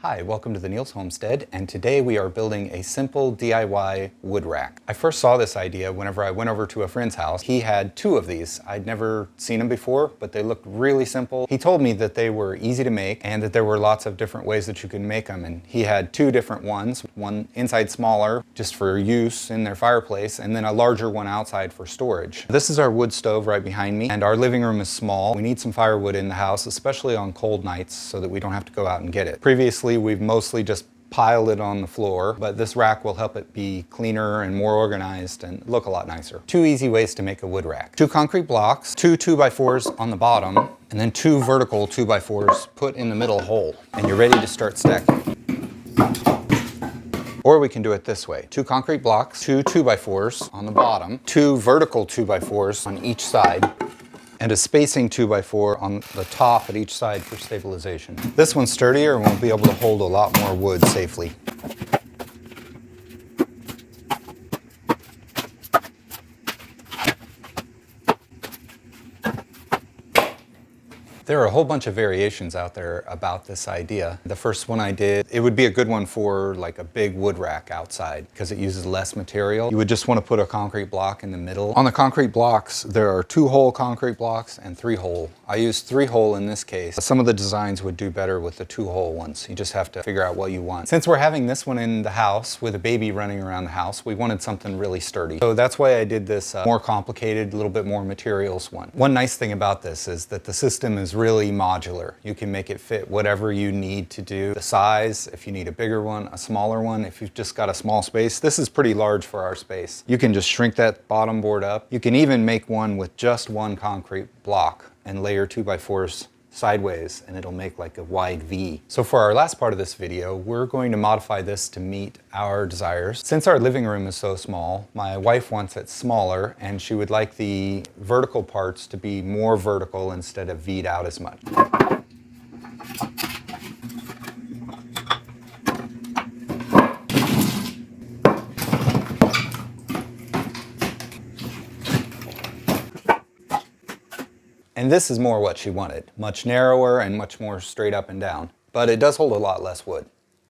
Hi, welcome to the Niels Homestead, and today we are building a simple DIY wood rack. I first saw this idea whenever I went over to a friend's house. He had two of these. I'd never seen them before, but they looked really simple. He told me that they were easy to make and that there were lots of different ways that you can make them, and he had two different ones. One inside smaller, just for use in their fireplace, and then a larger one outside for storage. This is our wood stove right behind me, and our living room is small. We need some firewood in the house, especially on cold nights, so that we don't have to go out and get it. Previously, we've mostly just piled it on the floor, but this rack will help it be cleaner and more organized and look a lot nicer. Two easy ways to make a wood rack. Two concrete blocks, two 2x4s on the bottom, and then two vertical 2x4s put in the middle hole, and you're ready to start stacking. Or we can do it this way. Two concrete blocks, two 2x4s on the bottom, two vertical 2x4s on each side, and a spacing 2x4 on the top at each side for stabilization. This one's sturdier and will be able to hold a lot more wood safely. There are a whole bunch of variations out there about this idea. The first one I did, it would be a good one for like a big wood rack outside because it uses less material. You would just want to put a concrete block in the middle. On the concrete blocks, there are 2-hole concrete blocks and 3-hole. I used 3-hole in this case. Some of the designs would do better with the 2-hole ones. You just have to figure out what you want. Since we're having this one in the house with a baby running around the house, we wanted something really sturdy. So that's why I did this more complicated, a little bit more materials one. One nice thing about this is that the system is really modular. You can make it fit whatever you need to do. The size, if you need a bigger one, a smaller one, if you've just got a small space. This is pretty large for our space. You can just shrink that bottom board up. You can even make one with just one concrete block and layer 2x4s sideways, and it'll make like a wide V. So for our last part of this video, we're going to modify this to meet our desires. Since our living room is so small, my wife wants it smaller, and she would like the vertical parts to be more vertical instead of V'd out as much. And this is more what she wanted, much narrower and much more straight up and down. But it does hold a lot less wood.